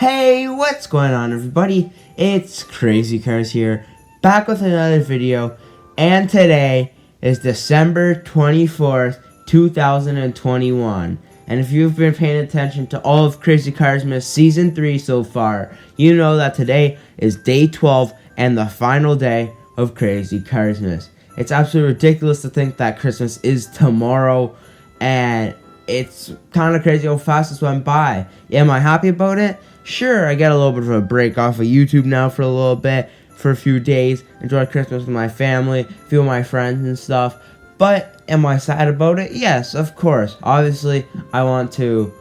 Hey, what's going on, everybody? It's Crazy Cars here, back with another video, and today is December 24th, 2021. And if you've been paying attention to all of CrazyCars-Mas Season 3 so far, you know that today is day 12 and the final day of CrazyCars-Mas. It's absolutely ridiculous to think that Christmas is tomorrow, and it's kind of crazy how fast this went by. Am I happy about it? Sure, I get a little bit of a break off of YouTube now for a little bit, for a few days, enjoy Christmas with my family, a few of my friends and stuff. But am I sad about it? Yes, of course. Obviously, I want to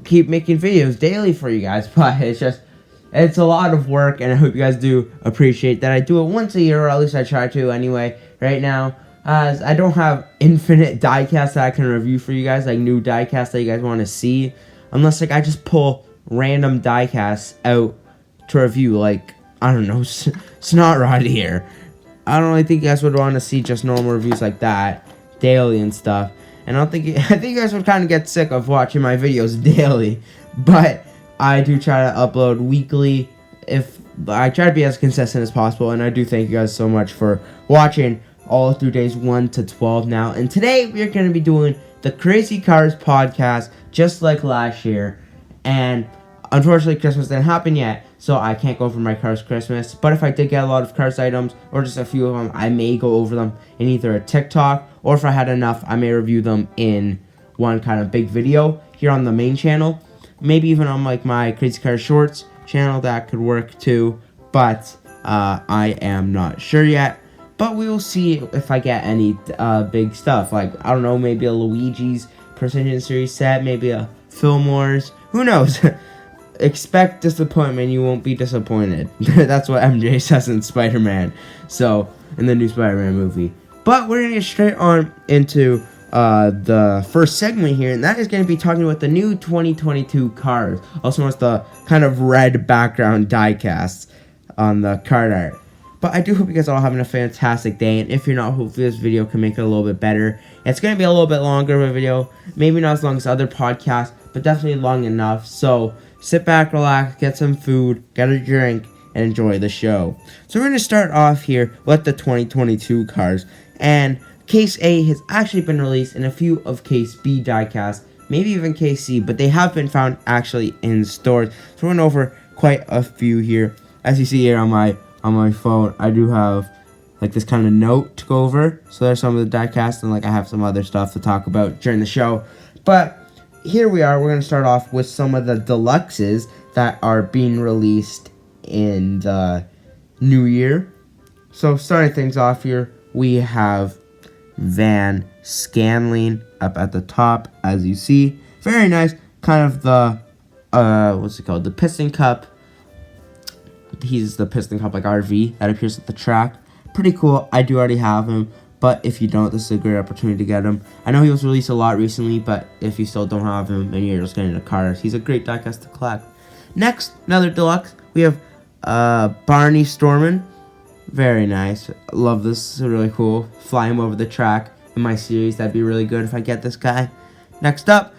keep making videos daily for you guys, but it's a lot of work, and I hope you guys do appreciate that. I do it once a year, or at least I try to anyway, right now. As I don't have infinite diecasts that I can review for you guys, like new diecasts that you guys want to see, unless like I just pull random diecasts out to review, like, I don't know, Snot Rod here. I don't really think you guys would want to see just normal reviews like that, daily and stuff. And I think you guys would kind of get sick of watching my videos daily. But I do try to upload weekly. I try to be as consistent as possible, and I do thank you guys so much for watching all through days 1 to 12 now. And today we're going to be doing the Crazy Cars podcast, just like last year. And unfortunately, Christmas didn't happen yet, so I can't go over my Cars Christmas. But if I did get a lot of Cars items, or just a few of them, I may go over them in either a TikTok, or if I had enough, I may review them in one kind of big video here on the main channel. Maybe even on like my Crazy Cars Shorts channel, that could work too. But I am not sure yet. But we will see if I get any big stuff. Like, I don't know, maybe a Luigi's Precision Series set, maybe a Fillmore's. Who knows? Expect disappointment, you won't be disappointed. That's what MJ says in Spider-Man. So, in the new Spider-Man movie. But we're going to get straight on into the first segment here, and that is going to be talking about the new 2022 cars. Also, it's the kind of red background diecasts on the card art. But I do hope you guys are all having a fantastic day, and if you're not, hopefully this video can make it a little bit better. It's going to be a little bit longer of a video, maybe not as long as other podcasts, but definitely long enough. So sit back, relax, get some food, get a drink, and enjoy the show. So we're going to start off here with the 2022 cars, and Case A has actually been released in a few of Case B diecasts, maybe even Case C, but they have been found actually in stores. So we're going over quite a few here. As you see here on my phone, I do have like this kind of note to go over. So there's some of the diecasts, and like I have some other stuff to talk about during the show. But here we are. We're going to start off with some of the deluxes that are being released in the new year. So starting things off here, we have Van Scanling up at the top, as you see. Very nice. Kind of the, what's it called? The Piston Cup. He's the Piston Cup like RV that appears at the track. Pretty cool. I do already have him, but if you don't, this is a great opportunity to get him. I know he was released a lot recently, but if you still don't have him and you're just getting a car, he's a great diecast to collect. Next, another deluxe, we have Barney Stormin. Very nice. Love this. This is really cool. Fly him over the track in my series. That'd be really good if I get this guy. Next up,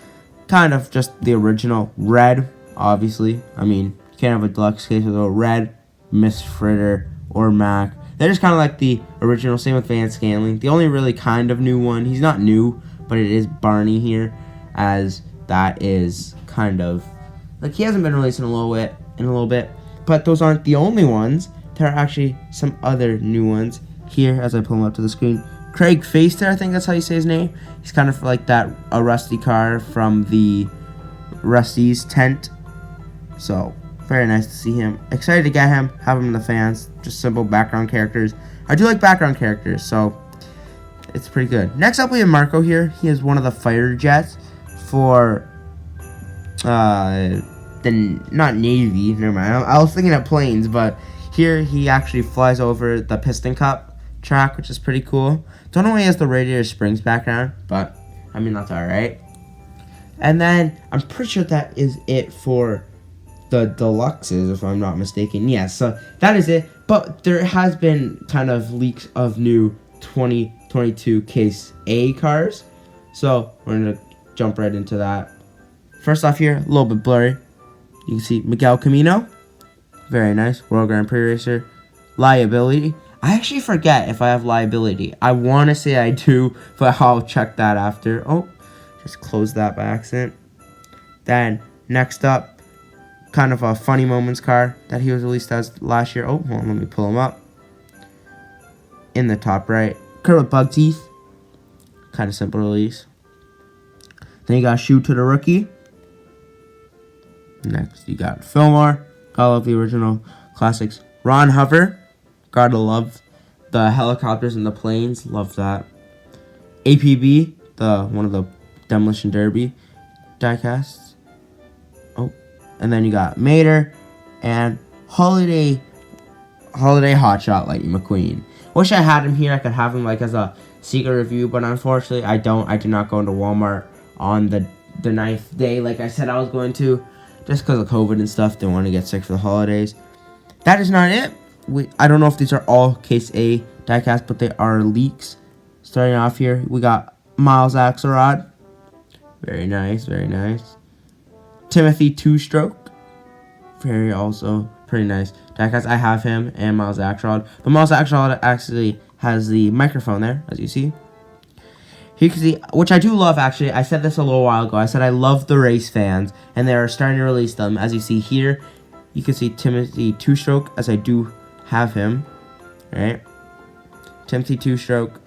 kind of just the original red, obviously. I mean, you can't have a deluxe case with a red, Miss Fritter, or Mac. They're just kind of like the original. Same with Van Scanling. The only really kind of new one, he's not new, but it is Barney here, as that is kind of like he hasn't been released in a little bit. But those aren't the only ones. There are actually some other new ones here as I pull them up to the screen. Craig Faster, I think that's how you say his name. He's kind of like a Rusty car from the Rusty's tent. So very nice to see him. Excited to get him, have him in the fans. Just simple background characters. I do like background characters, so it's pretty good. Next up, we have Marco here. He is one of the fighter jets for not Navy. Never mind. I was thinking of planes, but here he actually flies over the Piston Cup track, which is pretty cool. Don't know why he has the Radiator Springs background, but I mean, that's alright. And then I'm pretty sure that is it for the deluxes, if I'm not mistaken. Yes, so that is it. But there has been kind of leaks of new 2022 Case A cars. So we're going to jump right into that. First off here, a little bit blurry. You can see Miguel Camino. Very nice. World Grand Prix racer. Liability. I actually forget if I have liability. I want to say I do, but I'll check that after. Oh, just close that by accident. Then, next up, kind of a funny moments car that he was released as last year. Oh, hold on, let me pull him up. In the top right. Kurt with bug teeth. Kind of simple release. Then you got Shoe to the Rookie. Next, you got Fillmore. Gotta love the original classics. Ron Hover. Gotta love the helicopters and the planes. Love that. APB, one of the Demolition Derby diecasts. Oh, and then you got Mater and Holiday Hotshot Lightning McQueen. Wish I had him here. I could have him like as a secret review, but unfortunately I don't. I did not go into Walmart on the 9th day like I said I was going to, just because of COVID and stuff. Didn't want to get sick for the holidays. That is not it. I don't know if these are all Case A diecasts, but they are leaks. Starting off here, we got Miles Axelrod. Very nice, very nice. Timothy Two-Stroke. Very also pretty nice diecast. I have him and Miles Axelrod. But Miles Axelrod actually has the microphone there, as you see. Here you can see, which I do love actually. I said this a little while ago. I said I love the race fans, and they are starting to release them. As you see here, you can see Timothy Two-Stroke, as I do have him. Right? Timothy Two-Stroke.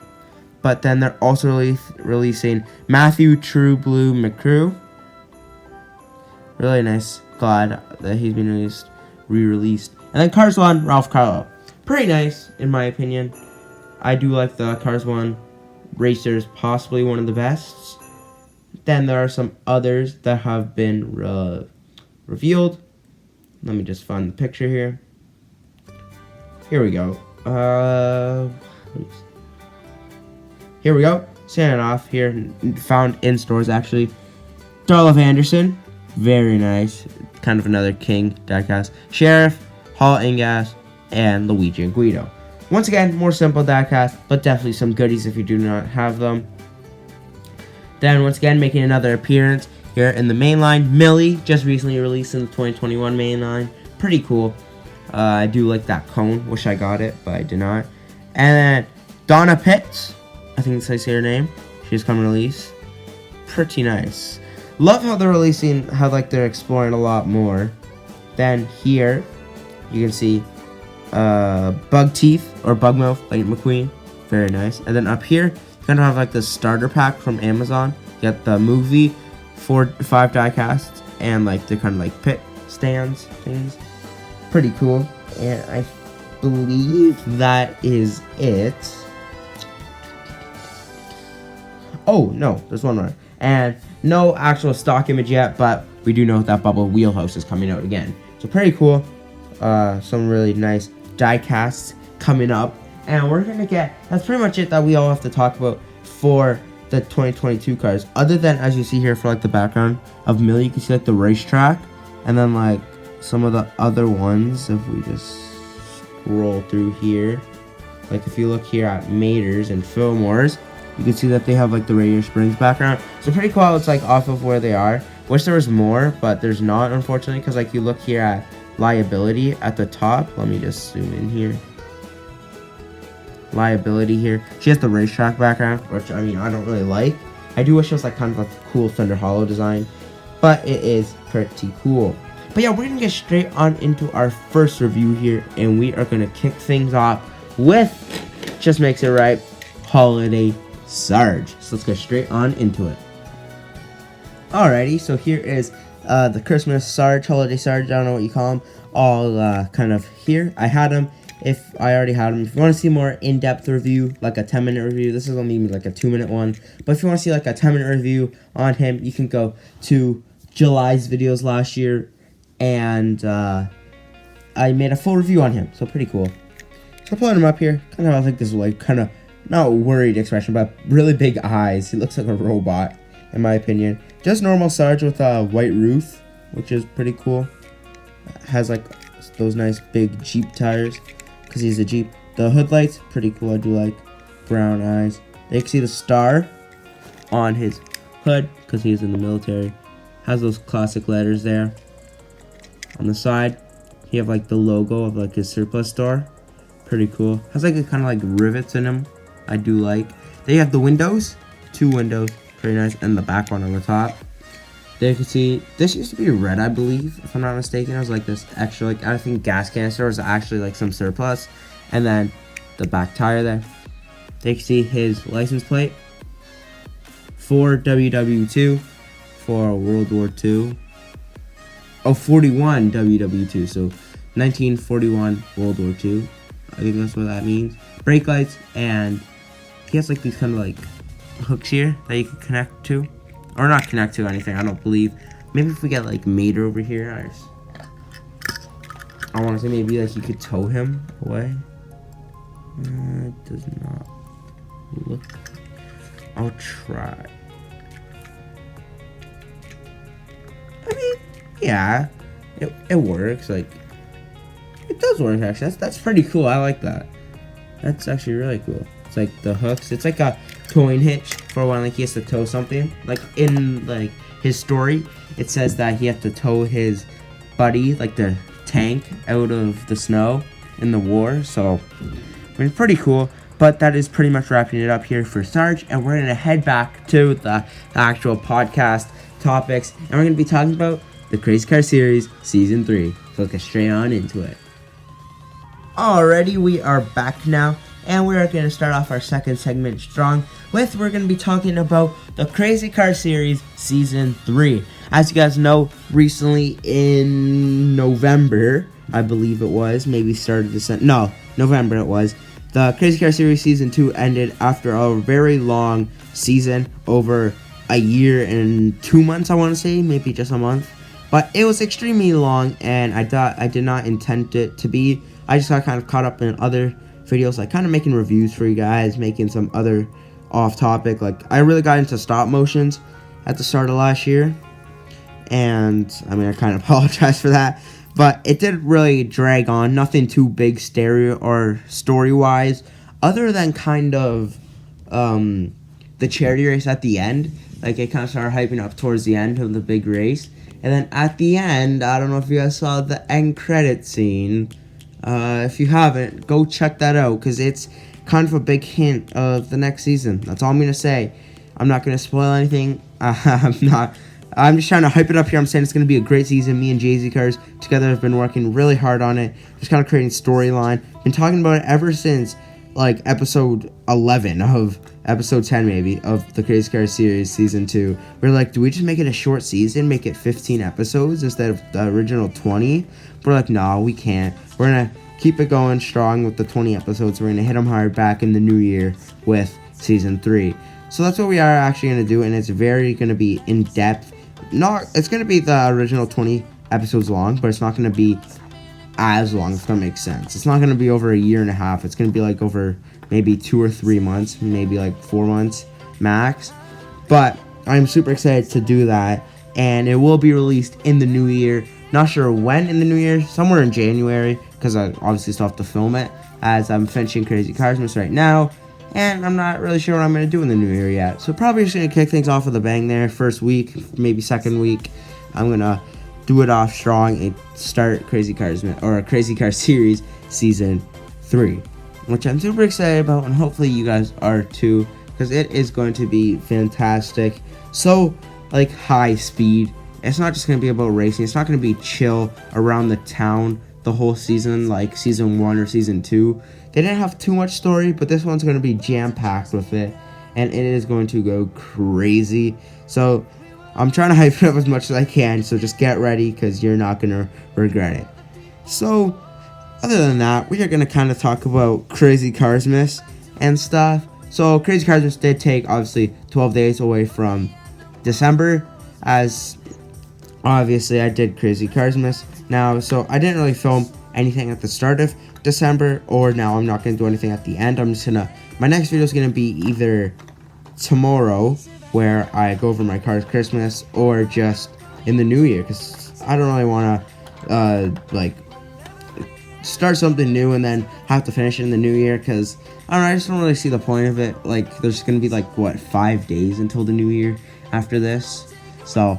But then they're also releasing Matthew True Blue McCrew. Really nice. Glad that he's been re-released. And then Cars 1, Ralph Carlo. Pretty nice, in my opinion. I do like the Cars 1 racers, possibly one of the best. Then there are some others that have been revealed. Let me just find the picture here. Here we go. Here we go. Standing off here, found in stores actually. Darla Anderson, very nice. Kind of another king diecast. Sheriff, Hall Ingas, and Luigi and Guido. Once again, more simple diecast, but definitely some goodies if you do not have them. Then once again, making another appearance here in the main line. Millie, just recently released in the 2021 main line. Pretty cool. I do like that cone. Wish I got it, but I did not. And then Donna Pitts. I think that's how you say her name. She's come release. Pretty nice. Love how they're releasing, how like they're exploring a lot more. Then here, you can see Bug Teeth or Bug Mouth, like McQueen. Very nice. And then up here, you kind of have like the starter pack from Amazon. You got the movie, 4 to 5 diecasts, and like the kind of like pit stands things. Pretty cool. And I believe that is it. Oh, no, there's one more. And no actual stock image yet, but we do know that Bubble Wheelhouse is coming out again. So pretty cool. Some really nice die casts coming up. And we're going to get, that's pretty much it that we all have to talk about for the 2022 cars. Other than, as you see here for like the background of Millie, you can see like the racetrack. And then like some of the other ones, if we just scroll through here. Like if you look here at Mater's and Fillmore's, you can see that they have like the Radiator Springs background. So pretty cool. It's like off of where they are. Wish there was more, but there's not, unfortunately, because like you look here at Liability at the top. Let me just zoom in here. Liability here. She has the racetrack background, which I mean I don't really like. I do wish it was like kind of a cool Thunder Hollow design, but it is pretty cool. But yeah, we're gonna get straight on into our first review here, and we are gonna kick things off with Just Makes It Right Holiday Sarge. So let's get straight on into it. Alrighty, so here is the Christmas Sarge, Holiday Sarge, I don't know what you call them, all kind of here. I had them, if I already had them. If you want to see more in-depth review, like a 10-minute review, this is only like a 2-minute one, but if you want to see like a 10-minute review on him, you can go to July's videos last year, and I made a full review on him, so pretty cool. So pulling him up here, kind of have like this like kind of not worried expression, but really big eyes. He looks like a robot, in my opinion. Just normal Sarge with a white roof, which is pretty cool. Has like those nice big Jeep tires, because he's a Jeep. The hood lights, pretty cool. I do like brown eyes. You can see the star on his hood, because he's in the military. Has those classic letters there. On the side, you have like the logo of like his surplus store. Pretty cool. Has like a kind of like rivets in them. I do like. Then you have the windows, 2 windows, pretty nice, and the back one on the top. There you can see this used to be red, I believe, if I'm not mistaken. It was like this extra, like I think gas canister was actually like some surplus, and then the back tire there. There you can see his license plate for WW2 for World War II. Oh, 41 WW2, so 1941 World War II. I think that's what that means. Brake lights, and he has like these kind of like hooks here that you can connect to. Or not connect to anything, I don't believe. Maybe if we get like Mater over here, I want to say maybe like you could tow him away. It does not look. I'll try. I mean, yeah, it works. Like, it does work actually. That's pretty cool. I like that. That's actually really cool. It's like the hooks. It's like a towing hitch for when like he has to tow something. Like in like his story, it says that he had to tow his buddy, like the tank, out of the snow in the war. So I mean, pretty cool. But that is pretty much wrapping it up here for Sarge, and we're gonna head back to the actual podcast topics, and we're gonna be talking about the Crazy Car Series Season 3. So let's get straight on into it. Alrighty, we are back now, and we are going to start off our second segment strong with, we're going to be talking about the Crazy Car Series Season 3. As you guys know, recently in November, I believe it was, maybe started December, no, November it was, the Crazy Car Series Season 2 ended after a very long season, over a year and 2 months, I want to say, maybe just a month. But it was extremely long, and I did not intend it to be. I just got kind of caught up in other videos, like kind of making reviews for you guys, making some other off topic. Like, I really got into stop motions at the start of last year, and I mean, I kind of apologize for that, but it did really drag on. Nothing too big stereo or story wise, other than kind of the charity race at the end. Like, it kind of started hyping up towards the end of the big race, and then at the end, I don't know if you guys saw the end credit scene. If you haven't, go check that out, because it's kind of a big hint of the next season. That's all I'm going to say. I'm not going to spoil anything. I'm just trying to hype it up here. I'm saying it's going to be a great season. Me and CrazyCars together have been working really hard on it. Just kind of creating storyline. Been talking about it ever since, like, episode 11 of episode 10, maybe, of the Crazy Cars series, season 2. We're like, do we just make it a short season, make it 15 episodes instead of the original 20? We're like, no, we can't. We're going to keep it going strong with the 20 episodes. We're going to hit them hard back in the new year with season 3. So that's what we are actually going to do, and it's very going to be in-depth. It's going to be the original 20 episodes long, but it's not going to be as long, if that makes sense. It's not going to be over a year and a half. It's going to be like over maybe 2 or 3 months, maybe like 4 months max. But I'm super excited to do that, and it will be released in the new year. Not sure when in the new year, somewhere in January, because I obviously still have to film it, as I'm finishing CrazyCars-Mas right now, and I'm not really sure what I'm going to do in the new year yet. So probably just going to kick things off with a bang there. First week, maybe second week, I'm going to do it off strong and start Crazy Cars Series Season 3, which I'm super excited about, and hopefully you guys are too, because it is going to be fantastic. So, like, high speed. It's not just going to be about racing. It's not going to be chill around the town the whole season, like season 1 or season 2. They didn't have too much story, but this one's going to be jam-packed with it, and it is going to go crazy. So I'm trying to hype it up as much as I can, so just get ready, because you're not going to regret it. So, other than that, we are going to kind of talk about CrazyCars-Mas and stuff. So, CrazyCars-Mas did take, obviously, 12 days away from December, as obviously I did CrazyCars-Mas now, so I didn't really film anything at the start of December, or now I'm not going to do anything at the end. I'm just going to, my next video is going to be either tomorrow, where I go over my car's Christmas, or just in the new year, because I don't really want to, like, start something new and then have to finish it in the new year, because, I don't know, I just don't really see the point of it. Like, there's going to be, like, what, 5 days until the new year after this, so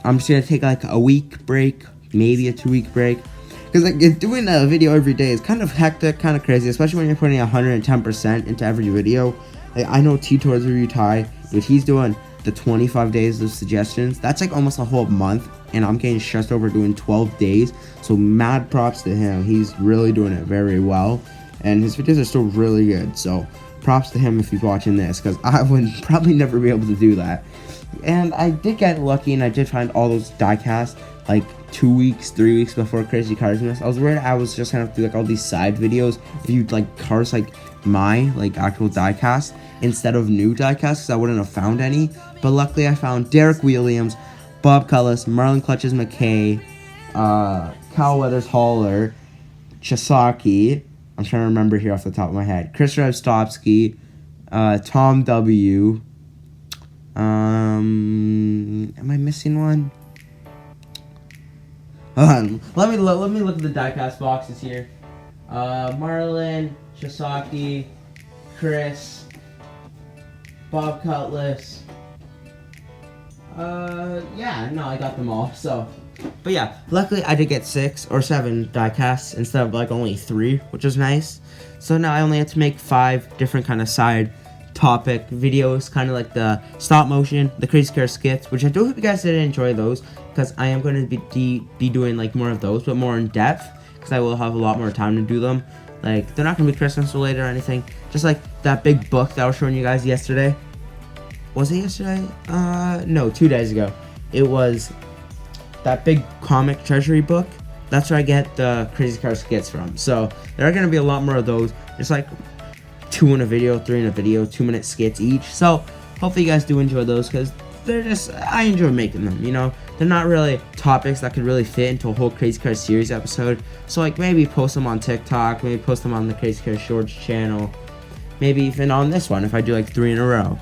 I'm just going to take, like, a week break, maybe a 2-week break. Because like doing a video every day is kind of hectic, kind of crazy, especially when you're putting 110% into every video. Like, I know T-Tours Review Ty, but he's doing the 25 days of suggestions. That's like almost a whole month, and I'm getting stressed over doing 12 days. So mad props to him. He's really doing it very well, and his videos are still really good. So props to him if he's watching this, because I would probably never be able to do that. And I did get lucky, and I did find all those diecasts like 2 weeks, 3 weeks before CrazyCars-Mas. I was worried I was just gonna have to do like all these side videos, reviewed like cars like my like actual diecast instead of new diecasts, because I wouldn't have found any. But luckily I found Derek Williams, Bob Cullis, Marlon Clutches McKay, Kyle Weathers Haller, Chisaki, I'm trying to remember here off the top of my head, Chris Revstovsky, Tom W. Am I missing one? Let me look at the diecast boxes here. Marlon, Chisaki, Chris, Bob Cutlass. Yeah, no, I got them all. So, but yeah, luckily I did get 6 or 7 diecasts instead of like only 3, which is nice. So now I only have to make 5 different kind of side topic videos, kind of like the stop motion, the Crazy Car skits, which I do hope you guys did enjoy those, because I am going to be doing like more of those, but more in depth, because I will have a lot more time to do them. Like, they're not going to be Christmas related or anything, just like that big book that I was showing you guys yesterday. Was it yesterday? No, 2 days ago. It was that big comic treasury book. That's where I get the Crazy Car skits from. So there are going to be a lot more of those, just like 2 in a video, 3 in a video, 2-minute skits each. So hopefully you guys do enjoy those, because they're just, I enjoy making them, you know. They're not really topics that could really fit into a whole Crazy Car series episode. So like maybe post them on TikTok, maybe post them on the Crazy Car Shorts channel, maybe even on this one if I do like 3 in a row.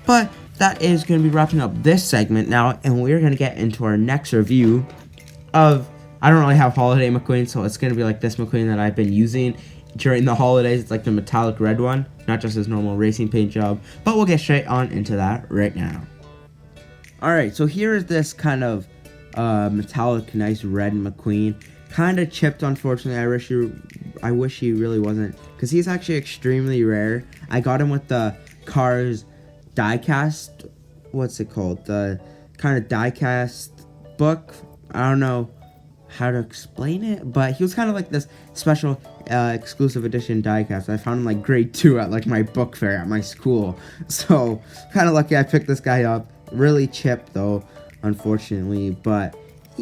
But that is going to be wrapping up this segment now, and we're going to get into our next review of, I don't really have holiday McQueen, so it's going to be like this McQueen that I've been using during the holidays. It's like the metallic red one, not just his normal racing paint job, but we'll get straight on into that right now. Alright, so here is this kind of metallic nice red McQueen, kind of chipped unfortunately. I wish he really wasn't, because he's actually extremely rare. I got him with the Cars diecast, what's it called, the kind of diecast book. I don't know how to explain it, but he was kind of like this special exclusive edition diecast. I found him like grade 2 at like my book fair at my school, so kind of lucky I picked this guy up. Really chipped though, unfortunately, but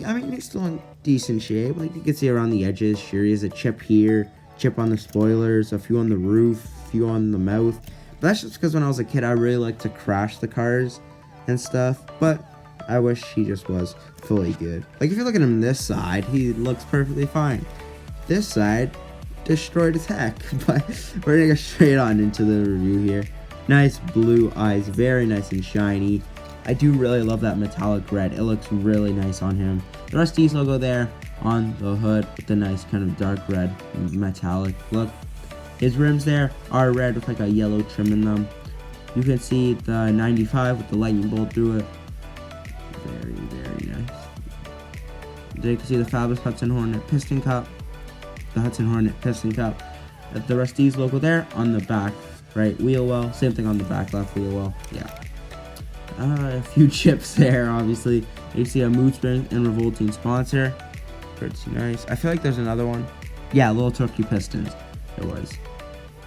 I mean he's still in decent shape. Like you can see around the edges, sure he has a chip here, chip on the spoilers, a few on the roof, a few on the mouth. But that's just because when I was a kid I really liked to crash the cars and stuff, but I wish he just was fully good. Like, if you look at him this side, he looks perfectly fine. This side, destroyed as heck. But we're gonna go straight on into the review here. Nice blue eyes, very nice and shiny. I do really love that metallic red. It looks really nice on him. The Rusty's logo there on the hood with the nice kind of dark red metallic look. His rims there are red with like a yellow trim in them. You can see the 95 with the lightning bolt through it. Very, very nice. There you can see the fabulous Hudson Hornet piston cup. The Hudson Hornet piston cup. The Rusty's logo there on the back right wheel well. Same thing on the back left wheel well. Yeah. A few chips there, obviously. You see a mood spring and revolting sponsor. Pretty nice. I feel like there's another one. Yeah, little turkey pistons. There was.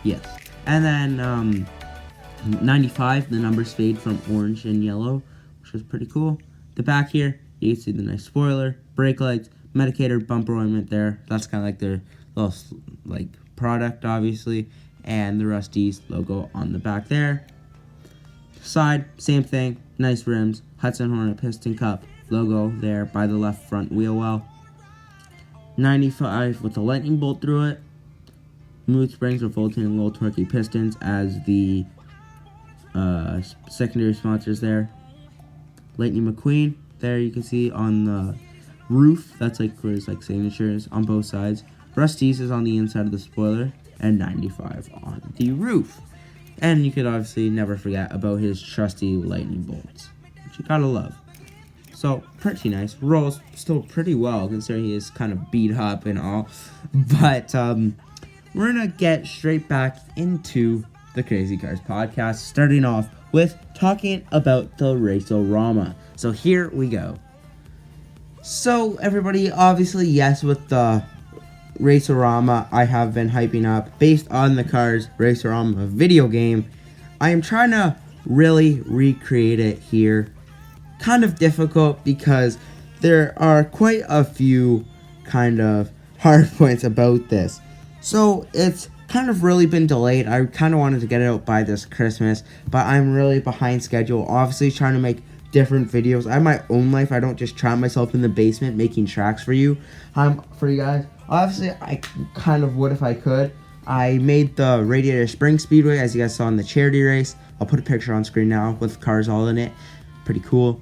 Yes. And then 95, the numbers fade from orange and yellow, which is pretty cool. The back here, you can see the nice spoiler, brake lights, medicator bumper ornament there. That's kind of like their little like product, obviously. And the Rusty's logo on the back there. Side, same thing, nice rims, Hudson Hornet piston cup logo there by the left front wheel well. 95 with the lightning bolt through it. Smooth springs, revolting, and little torquey pistons as the secondary sponsors there. Lightning McQueen there you can see on the roof. That's like where his like signatures on both sides. Rusty's is on the inside of the spoiler, and 95 on the roof. And you could obviously never forget about his trusty lightning bolts, which you gotta love. So, pretty nice. Rolls still pretty well, considering he is kind of beat up and all. But, we're gonna get straight back into the Crazy Cars podcast, starting off with talking about the Raceorama. So, here we go. So, everybody, obviously, yes, with the Raceorama I have been hyping up, based on the Cars Raceorama video game, I am trying to really recreate it here. Kind of difficult because there are quite a few kind of hard points about this. So it's kind of really been delayed. I kind of wanted to get it out by this Christmas, but I'm really behind schedule. Obviously trying to make different videos. I have my own life. I don't just trap myself in the basement making tracks for you. For you guys. Obviously I kind of would if I could. I made the Radiator Spring Speedway, as you guys saw in the charity race. I'll put a picture on screen now with cars all in it. Pretty cool.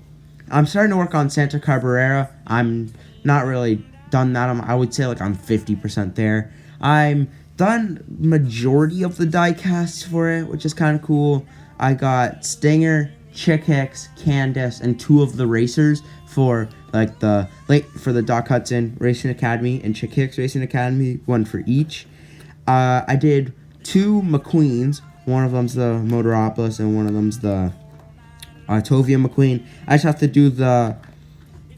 I'm starting to work on Santa Carburera. I'm not really done that. I would say like I'm 50% there. I'm done majority of the die-casts for it, which is kind of cool. I got Stinger, Chick Hicks, Candace, and 2 of the racers for like for the Doc Hudson Racing Academy and Chick Hicks Racing Academy, 1 for each. I did 2 McQueens. One of them's the Motoropoulos and one of them's the Tovia McQueen. I just have to do the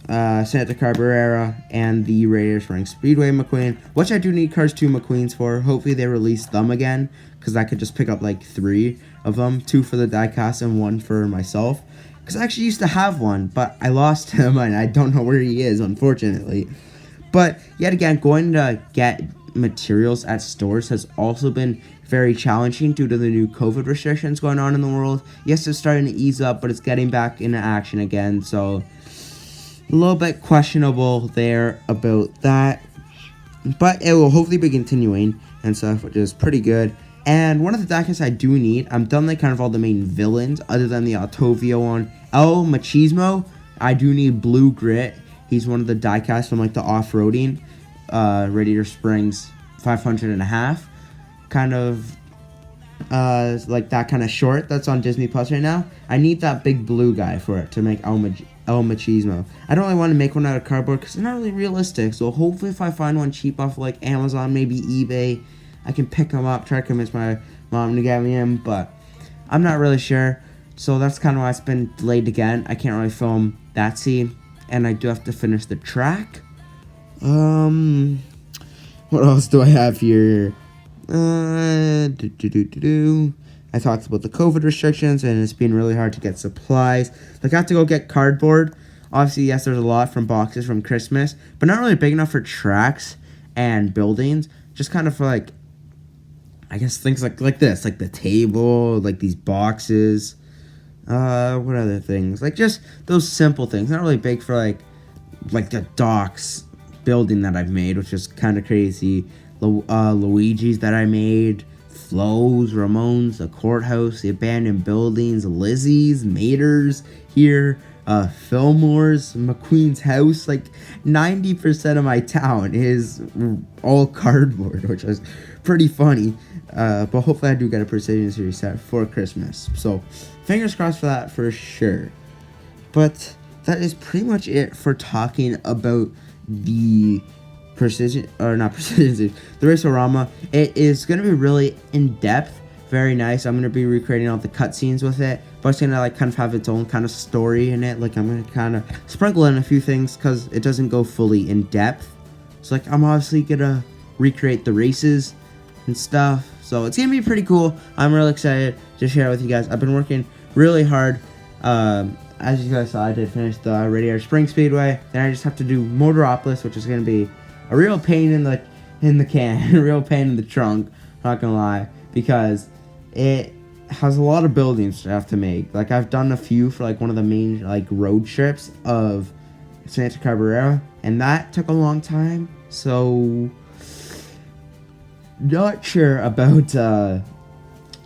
Santa Carburera and the Radiator Spring Speedway McQueen, which I do need Cars 2 McQueens for. Hopefully they release them again, because I could just pick up like 3 of them, 2 for the diecast and 1 for myself. Because I actually used to have one, but I lost him and I don't know where he is, unfortunately. But yet again, going to get materials at stores has also been very challenging due to the new COVID restrictions going on in the world. Yes, it's starting to ease up, but it's getting back into action again, so a little bit questionable there about that. But it will hopefully be continuing and stuff, which is pretty good. And one of the diecasts I do need, I'm done like kind of all the main villains other than the Autovio one. El Machismo, I do need Blue Grit. He's one of the diecasts from like the off-roading Radiator Springs 500.5. Kind of like that kind of short that's on Disney Plus right now. I need that big blue guy for it to make El Machismo. I don't really want to make one out of cardboard because it's not really realistic. So hopefully if I find one cheap off like Amazon, maybe eBay, I can pick them up, try to convince my mom to get me in, but I'm not really sure. So that's kind of why it's been delayed again. I can't really film that scene, and I do have to finish the track. What else do I have here? I talked about the COVID restrictions, and it's been really hard to get supplies. Like, I have to go get cardboard. Obviously, yes, there's a lot from boxes from Christmas, but not really big enough for tracks and buildings. Just kind of for, like, I guess things like this, like the table, like these boxes. What other things? Like, just those simple things. Not really big for, like the docks building that I've made, which is kind of crazy. Luigi's that I made, Flo's, Ramon's, the courthouse, the abandoned buildings, Lizzie's, Mater's here, Fillmore's, McQueen's house. Like 90% of my town is all cardboard, which is pretty funny. But hopefully I do get a Precision Series set for Christmas. So fingers crossed for that for sure. But that is pretty much it for talking about the the Raceorama. It is going to be really in-depth, very nice. I'm going to be recreating all the cutscenes with it, but it's going to like kind of have its own kind of story in it. Like I'm going to kind of sprinkle in a few things because it doesn't go fully in-depth. So like I'm obviously going to recreate the races and stuff. So it's going to be pretty cool. I'm really excited to share it with you guys. I've been working really hard. As you guys saw, I did finish the Radiator Spring Speedway. Then I just have to do Motoropoulos, which is going to be a real pain in the can, a real pain in the trunk, not gonna lie, because it has a lot of buildings I have to make. Like I've done a few for like one of the main like road trips of Santa Carburera, and that took a long time. So not sure about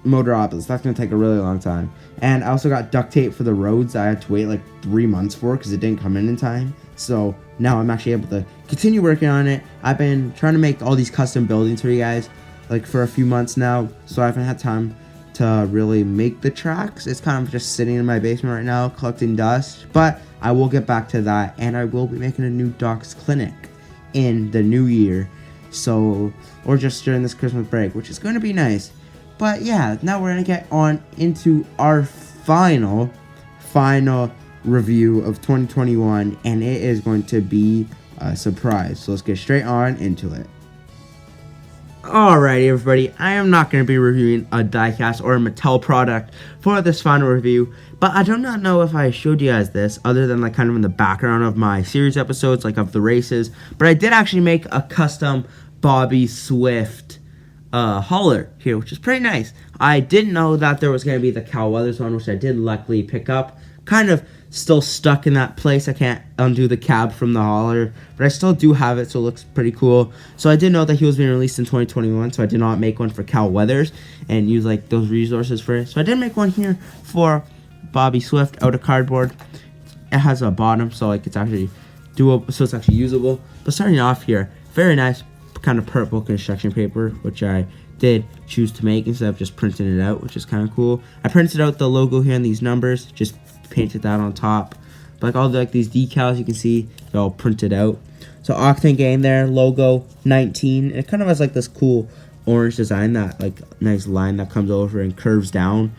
Motoropoulos. That's gonna take a really long time. And I also got duct tape for the roads. I had to wait like 3 months for because it didn't come in time. So now I'm actually able to continue working on it. I've been trying to make all these custom buildings for you guys like for a few months now, so I haven't had time to really make the tracks. It's kind of just sitting in my basement right now collecting dust, but I will get back to that, and I will be making a new Doc's Clinic in the new year, so, or just during this Christmas break, which is going to be nice. But yeah, now we're going to get on into our final review of 2021, and it is going to be a surprise, so let's get straight on into it. Alrighty, everybody, I am not going to be reviewing a diecast or a Mattel product for this final review, but I do not know if I showed you guys this other than like kind of in the background of my series episodes, like of the races, but I did actually make a custom Bobby Swift hauler here, which is pretty nice. I didn't know that there was going to be the Cal Weathers one, which I did luckily pick up. Kind of still stuck in that place. I can't undo the cab from the hauler, but I still do have it, so it looks pretty cool. So I did know that he was being released in 2021, so I did not make one for Cal Weathers and use like those resources for it. So I did make one here for Bobby Swift out of cardboard. It has a bottom, so like it's actually doable, so it's actually usable. But starting off here, very nice kind of purple construction paper, which I did choose to make instead of just printing it out, which is kind of cool. I printed out the logo here and these numbers, just painted that on top. But like all the, like these decals, you can see they're all printed out. So Octane Game there, logo 19. It kind of has like this cool orange design, that like nice line that comes over and curves down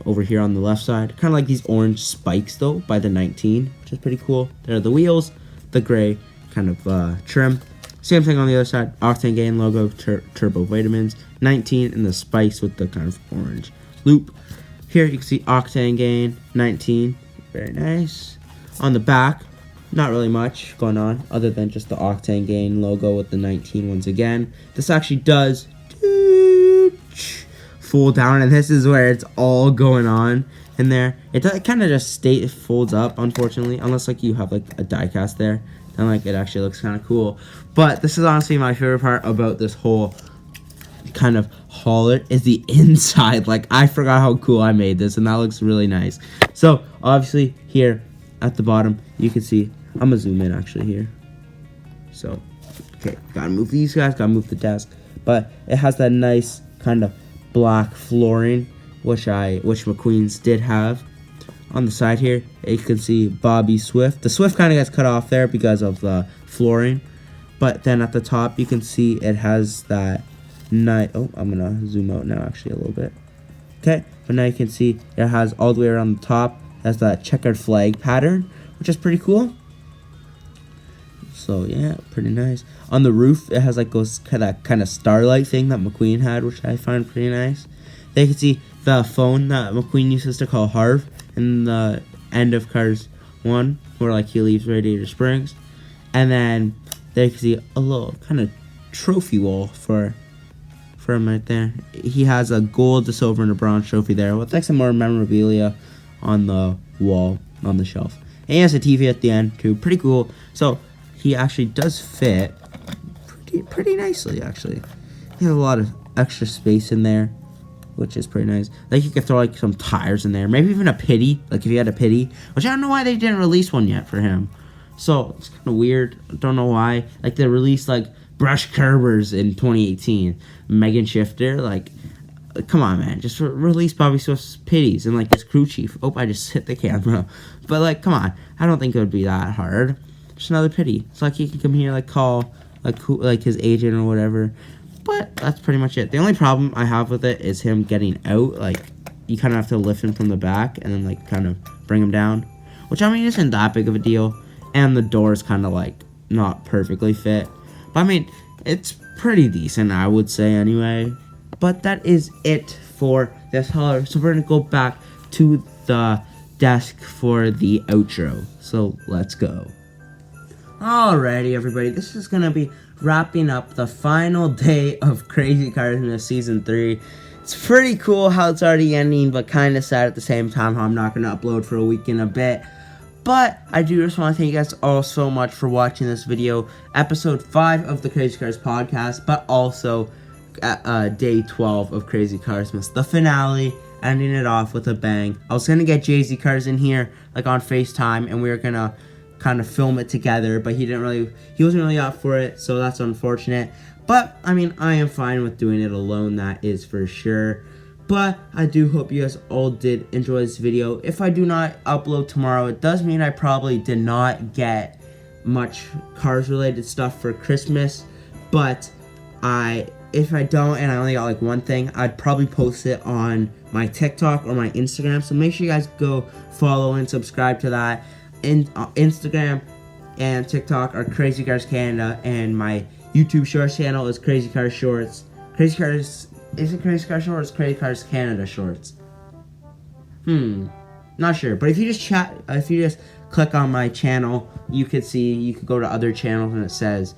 over here on the left side. Kind of like these orange spikes though by the 19, which is pretty cool. There are the wheels, the gray kind of trim. Same thing on the other side, Octane Gain logo, Turbo Vitamins, 19, and the spikes with the kind of orange loop. Here you can see Octane Gain, 19, very nice. On the back, not really much going on other than just the Octane Gain logo with the 19 once again. This actually does fold down, and this is where it's all going on in there. It kind of just folds up, unfortunately, unless like you have like a diecast there. And like it actually looks kind of cool. But this is honestly my favorite part about this whole kind of hauler is the inside. Like I forgot how cool I made this, and that looks really nice. So obviously here at the bottom you can see, I'm gonna zoom in actually here. So okay, gotta move these guys, gotta move the desk. But it has that nice kind of black flooring, which McQueen's did have. On the side here, you can see Bobby Swift. The Swift kind of gets cut off there because of the flooring. But then at the top, you can see it has that nice... Oh, I'm going to zoom out now actually a little bit. Okay, but now you can see it has all the way around the top. It has that checkered flag pattern, which is pretty cool. So yeah, pretty nice. On the roof, it has like that kind of starlight thing that McQueen had, which I find pretty nice. Then you can see the phone that McQueen uses to call Harv in the end of Cars 1, where like he leaves Radiator Springs. And then there you can see a little kind of trophy wall for him right there. He has a gold, a silver, and a bronze trophy there with like some more memorabilia on the wall, on the shelf. And he has a TV at the end too, pretty cool. So he actually does fit pretty nicely actually. He has a lot of extra space in there, which is pretty nice. Like you could throw like some tires in there, maybe even a pity, like if you had a pity, which I don't know why they didn't release one yet for him. So it's kind of weird. I don't know why. Like they released like brush curbers in 2018, Megan Shifter. Like, come on, man, just release Bobby Swift's pities and like his crew chief. Oh, I just hit the camera. But like, come on, I don't think it would be that hard. Just another pity. It's like he can come here, like call like his agent or whatever. But that's pretty much it. The only problem I have with it is him getting out. Like, you kind of have to lift him from the back and then, like, kind of bring him down. Which, I mean, isn't that big of a deal. And the door is kind of, like, not perfectly fit. But, I mean, it's pretty decent, I would say, anyway. But that is it for this hauler. So we're going to go back to the desk for the outro. So, let's go. Alrighty, everybody. This is going to be wrapping up the final day of CrazyCars-Mas Season 3. It's pretty cool how it's already ending, but kind of sad at the same time how I'm not going to upload for a week and a bit. But I do just want to thank you guys all so much for watching this video, episode 5 of the Crazy Cars podcast, but also day 12 of CrazyCars-Mas, the finale, ending it off with a bang. I was going to get Jay-Z Cars in here, like on FaceTime, and we were going to kind of film it together, but he wasn't really up for it, so that's unfortunate. But I mean, I am fine with doing it alone, that is for sure. But I do hope you guys all did enjoy this video. If I do not upload tomorrow, it does mean I probably did not get much cars related stuff for Christmas. But if I don't and I only got like one thing, I'd probably post it on my TikTok or my Instagram. So make sure you guys go follow and subscribe to that. Instagram and TikTok are Crazy Cars Canada, and my YouTube Shorts channel is Crazy Cars Shorts. Is it Crazy Cars Shorts or Crazy Cars Canada Shorts? Not sure. But if you just click on my channel, you could go to other channels and it says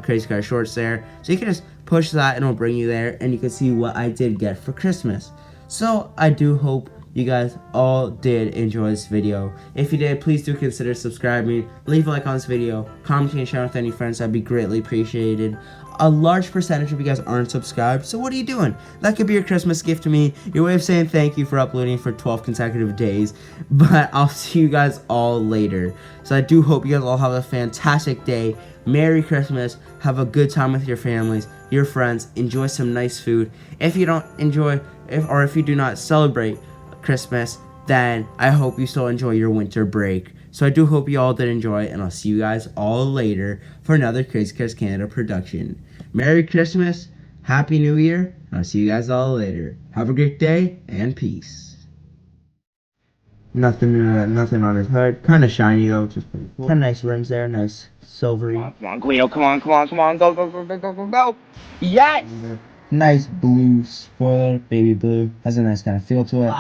Crazy Cars Shorts there. So you can just push that and it'll bring you there, and you can see what I did get for Christmas. So I do hope you guys all did enjoy this video. If you did, please do consider subscribing, leave a like on this video, comment and share with any friends. That'd be greatly appreciated. A large percentage of you guys aren't subscribed, so what are you doing? That could be your Christmas gift to me, your way of saying thank you for uploading for 12 consecutive days. But I'll see you guys all later. So I do hope you guys all have a fantastic day. Merry Christmas. Have a good time with your families, your friends. Enjoy some nice food. If you don't enjoy, if you do not celebrate Christmas, then I hope you still enjoy your winter break. So I do hope you all did enjoy, and I'll see you guys all later for another Crazy Cars Canada production. Merry Christmas, Happy New Year, and I'll see you guys all later. Have a great day, and peace. Nothing on his hood. Kind of shiny though, just pretty cool. Kind of nice rims there, nice silvery. Come on, Guido, come on, go. Yes! Nice blue spoiler, baby blue. Has a nice kind of feel to it.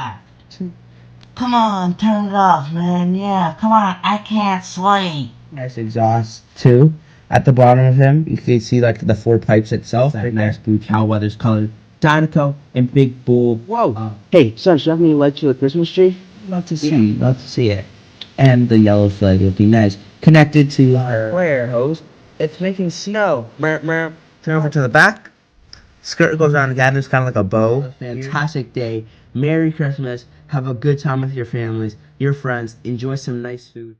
Come on, turn it off, man. Yeah, come on. I can't sleep. Nice exhaust too. At the bottom of him, you can see like the 4 pipes itself. That nice blue cow weathers colored Dynaco and big bull. Whoa. Hey, Sarge, do you have any lights to the Christmas tree? Love to see it. And the yellow flag would be nice. Connected to our flare hose. It's making snow. Turn over to the back. Skirt goes around again. It's kind of like a bow. Fantastic day. Merry Christmas. Have a good time with your families, your friends. Enjoy some nice food.